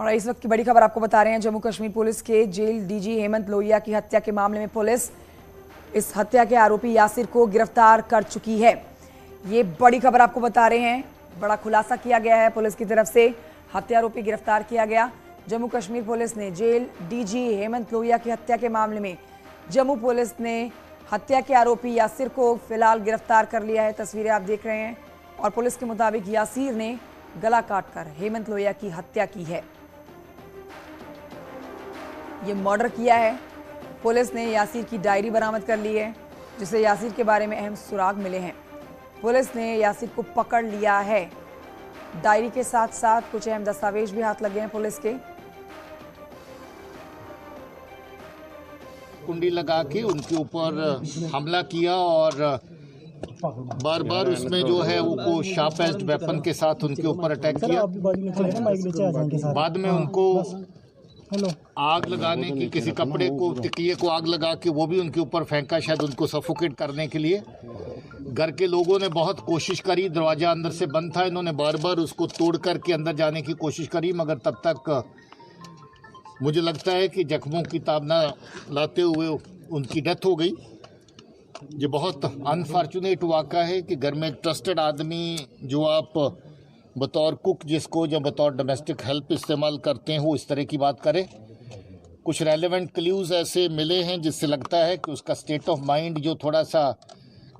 और इस वक्त की बड़ी खबर आपको बता रहे हैं। जम्मू कश्मीर पुलिस के जेल डीजी हेमंत लोहिया की हत्या के मामले में पुलिस इस हत्या के आरोपी यासिर को गिरफ्तार कर चुकी है। ये बड़ी खबर आपको बता रहे हैं। बड़ा खुलासा किया गया है पुलिस की तरफ से, हत्या आरोपी गिरफ्तार किया गया। जम्मू कश्मीर पुलिस ने जेल डीजी हेमंत लोहिया की हत्या के मामले में जम्मू पुलिस ने हत्या के आरोपी यासिर को फिलहाल गिरफ्तार कर लिया है। तस्वीरें आप देख रहे हैं और पुलिस के मुताबिक यासिर ने गला काटकर हेमंत लोहिया की हत्या की है। ये मर्डर किया है। पुलिस ने यासिर की डायरी बरामद कर ली है, जिससे यासिर के बारे में अहम सुराग मिले हैं। पुलिस ने यासिर को पकड़ लिया है। डायरी के साथ साथ कुछ अहम दस्तावेज भी हाथ लगे हैं पुलिस के। कुंडी लगा के उनके ऊपर हमला किया और बार बार उसमें जो है वो शार्प एज्ड वेपन के साथ उनके ऊपर अटैक किया। बाद में उनको आग लगाने की, किसी कपड़े को, तकिए को आग लगा के वो भी उनके ऊपर फेंका, शायद उनको सफोकेट करने के लिए। घर के लोगों ने बहुत कोशिश करी, दरवाजा अंदर से बंद था, इन्होंने बार बार उसको तोड़ करके अंदर जाने की कोशिश करी, मगर तब तक मुझे लगता है कि जख्मों की ताबना लाते हुए उनकी डेथ हो गई। ये बहुत अनफॉर्चुनेट वाक़ा है कि घर में एक ट्रस्टेड आदमी जो आप बतौर कुक जिसको या बतौर डोमेस्टिक हेल्प इस्तेमाल करते हैं वो इस तरह की बात करे। कुछ रेलेवेंट क्ल्यूज़ ऐसे मिले हैं जिससे लगता है कि उसका स्टेट ऑफ माइंड जो थोड़ा सा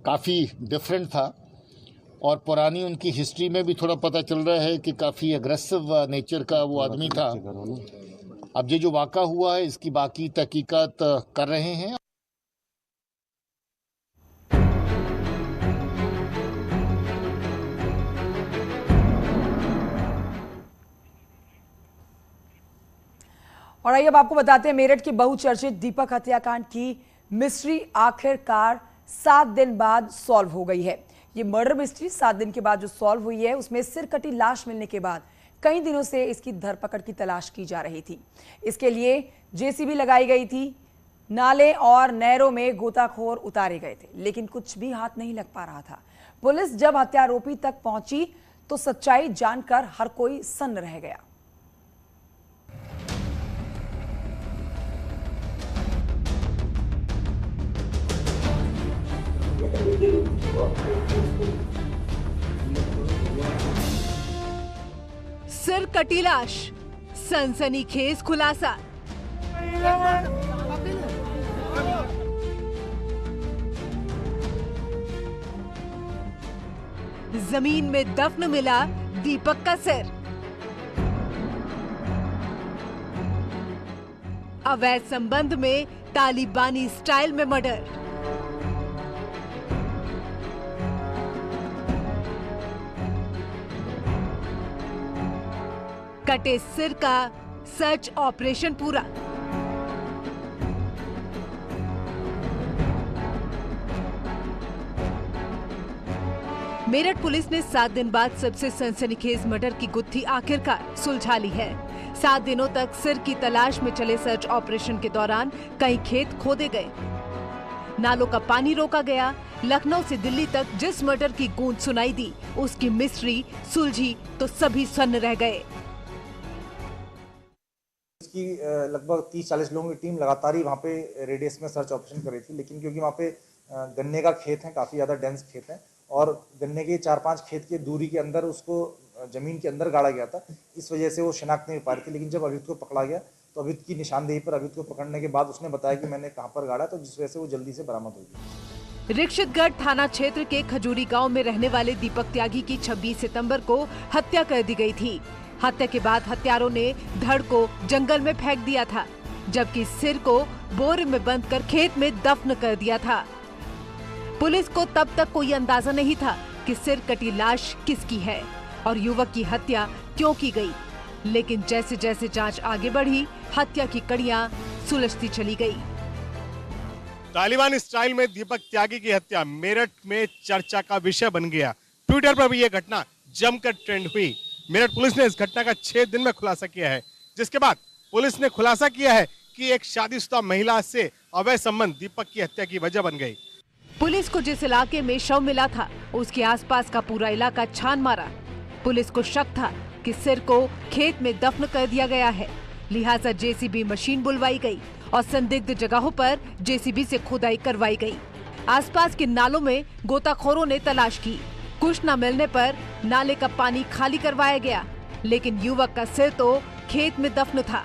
काफ़ी डिफरेंट था, और पुरानी उनकी हिस्ट्री में भी थोड़ा पता चल रहा है कि काफ़ी एग्रेसिव नेचर का वो आदमी था। अब ये जो वाक़ा हुआ है इसकी बाकी तहकीकात कर रहे हैं। और आइए अब आपको बताते हैं मेरठ के बहुचर्चित दीपक हत्याकांड की मिस्ट्री आखिरकार 7 दिन बाद सॉल्व हो गई है। ये मर्डर मिस्ट्री 7 दिन के बाद जो सॉल्व हुई है, उसमें सिर कटी लाश मिलने के बाद कई दिनों से इसकी धरपकड़ की तलाश की जा रही थी। इसके लिए जेसीबी लगाई गई थी, नाले और नहरों में गोताखोर उतारे गए थे, लेकिन कुछ भी हाथ नहीं लग पा रहा था। पुलिस जब हत्यारोपी तक पहुंची तो सच्चाई जानकर हर कोई सन्न रह गया। सिर कटी लाश, सनसनीखेज खुलासा। जमीन में दफन मिला दीपक का सिर। अवैध संबंध में तालिबानी स्टाइल में मर्डर। कटे सिर का सर्च ऑपरेशन पूरा। मेरठ पुलिस ने 7 दिन बाद सबसे सनसनीखेज मर्डर की गुत्थी आखिरकार सुलझा ली है। 7 दिनों तक सिर की तलाश में चले सर्च ऑपरेशन के दौरान कई खेत खोदे गए, नालों का पानी रोका गया। लखनऊ से दिल्ली तक जिस मर्डर की गूंज सुनाई दी, उसकी मिस्ट्री सुलझी तो सभी सन्न रह गए। की लगभग 30-40 लोगों की टीम लगातार ही वहाँ पे रेडियस में सर्च ऑपरेशन कर रही थी, लेकिन क्योंकि वहाँ पे गन्ने का खेत है, काफ़ी ज़्यादा डेंस खेत है, और गन्ने के 4-5 खेत की दूरी के अंदर उसको ज़मीन के अंदर गाड़ा गया था, इस वजह से वो शिनाख्त नहीं हो पा रही थी। लेकिन जब अभियुक्त को पकड़ा गया तो अभियुक्त की निशानदेही पर अभियुक्त को पकड़ने के बाद उसने बताया कि मैंने कहाँ पर गाड़ा, तो जिस वजह से वो जल्दी से बरामद हो गई। रिक्षितगढ़ थाना क्षेत्र के खजूरी गांव में रहने वाले दीपक त्यागी की 26 सितंबर को हत्या कर दी गई थी। हत्या के बाद हत्यारों ने धड़ को जंगल में फेंक दिया था, जबकि सिर को बोरे में बंद कर खेत में दफन कर दिया था। पुलिस को तब तक कोई अंदाजा नहीं था कि सिर कटी लाश किसकी है और युवक की हत्या क्यों की गई। लेकिन जैसे जैसे जांच आगे बढ़ी, हत्या की कड़ियां सुलझती चली गई। तालिबानी स्टाइल में दीपक त्यागी की हत्या मेरठ में चर्चा का विषय बन गया। ट्विटर पर भी यह घटना जमकर ट्रेंड हुई। मेरठ पुलिस ने इस घटना का 6 दिन में खुलासा किया है, जिसके बाद पुलिस ने खुलासा किया है कि एक शादीशुदा महिला से अवैध संबंध दीपक की हत्या की वजह बन गई। पुलिस को जिस इलाके में शव मिला था, उसके आसपास का पूरा इलाका छान मारा। पुलिस को शक था कि सिर को खेत में दफन कर दिया गया है, लिहाजा जेसीबी मशीन बुलवाई गई और संदिग्ध जगहों पर जेसीबी से खुदाई करवाई गई। आसपास के नालों में गोताखोरों ने तलाश की। कुछ न मिलने पर नाले का पानी खाली करवाया गया, लेकिन युवक का सिर तो खेत में दफन था।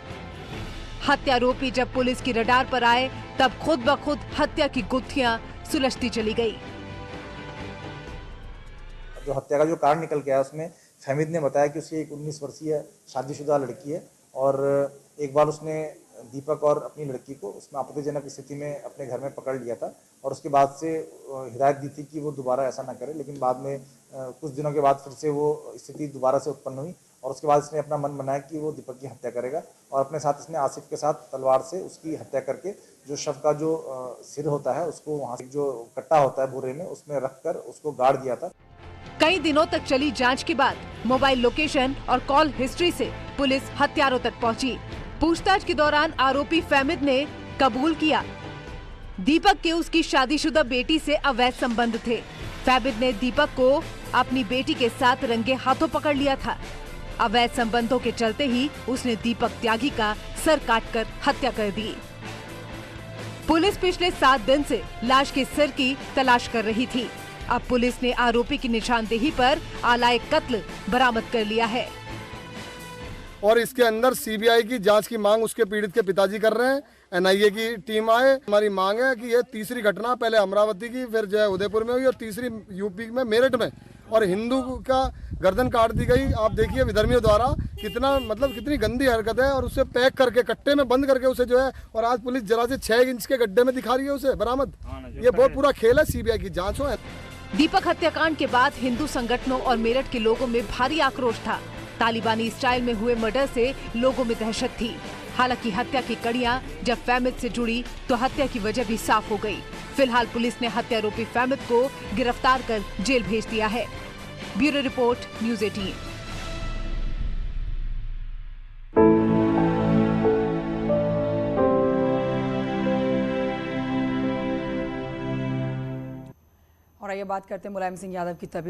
हत्यारोपी जब पुलिस की रडार पर आए तब खुद ब खुद हत्या की गुत्थियां सुलझती चली गई। जो हत्या का जो कारण निकल के आया उसमें फहमीद ने बताया कि उसकी एक 19 वर्षीय शादीशुदा लड़की है और एक बार उसने दीपक और अपनी लड़की को उसमें आपत्तिजनक स्थिति में अपने घर में पकड़ लिया था और उसके बाद से हिदायत दी थी कि वो दोबारा ऐसा ना करे, लेकिन बाद में कुछ दिनों के बाद फिर से वो स्थिति दोबारा से उत्पन्न हुई और उसके बाद इसने अपना मन बनाया कि वो दीपक की हत्या करेगा और अपने साथ इसने आसिफ के साथ तलवार से उसकी हत्या करके जो शव का जो सिर होता है उसको वहाँ से जो कट्टा होता है बोरे में उसमें रखकर उसको गाड़ दिया था। कई दिनों तक चली जांच के बाद मोबाइल लोकेशन और कॉल हिस्ट्री से पुलिस हत्यारों तक पहुंची। पूछताछ के दौरान आरोपी फहमीद ने कबूल किया दीपक के उसकी शादीशुदा बेटी से अवैध संबंध थे। फहमीद ने दीपक को अपनी बेटी के साथ रंगे हाथों पकड़ लिया था। अवैध संबंधों के चलते ही उसने दीपक त्यागी का सर काटकर हत्या कर दी। पुलिस पिछले 7 दिन से लाश के सिर की तलाश कर रही थी। अब पुलिस ने आरोपी की निशानदेही पर आलाए कत्ल बरामद कर लिया है और इसके अंदर सीबीआई की जांच की मांग उसके पीड़ित के पिताजी कर रहे हैं। एनआईए की टीम आए। हमारी मांग है कि ये तीसरी घटना पहले अमरावती की, फिर जो है उदयपुर में हुई और तीसरी यूपी में मेरठ में, और हिंदू का गर्दन काट दी गई। आप देखिए विधर्मियों द्वारा कितनी गंदी हरकत है और उसे पैक करके कट्टे में बंद करके उसे जो है, और आज पुलिस जरा से 6 इंच के गड्ढे में दिखा रही है उसे बरामद। ये बहुत पूरा खेल है, सीबीआई की जांच हो। दीपक हत्याकांड के बाद हिंदू संगठनों और मेरठ के लोगों में भारी आक्रोश था। तालिबानी स्टाइल में हुए मर्डर से लोगों में दहशत थी। हालांकि हत्या की कड़ियां जब फहमीद से जुड़ी तो हत्या की वजह भी साफ हो गई। फिलहाल पुलिस ने हत्यारोपी फहमीद को गिरफ्तार कर जेल भेज दिया है। Bureau report, news 18। और आइए बात करते हैं मुलायम सिंह यादव की तबीयत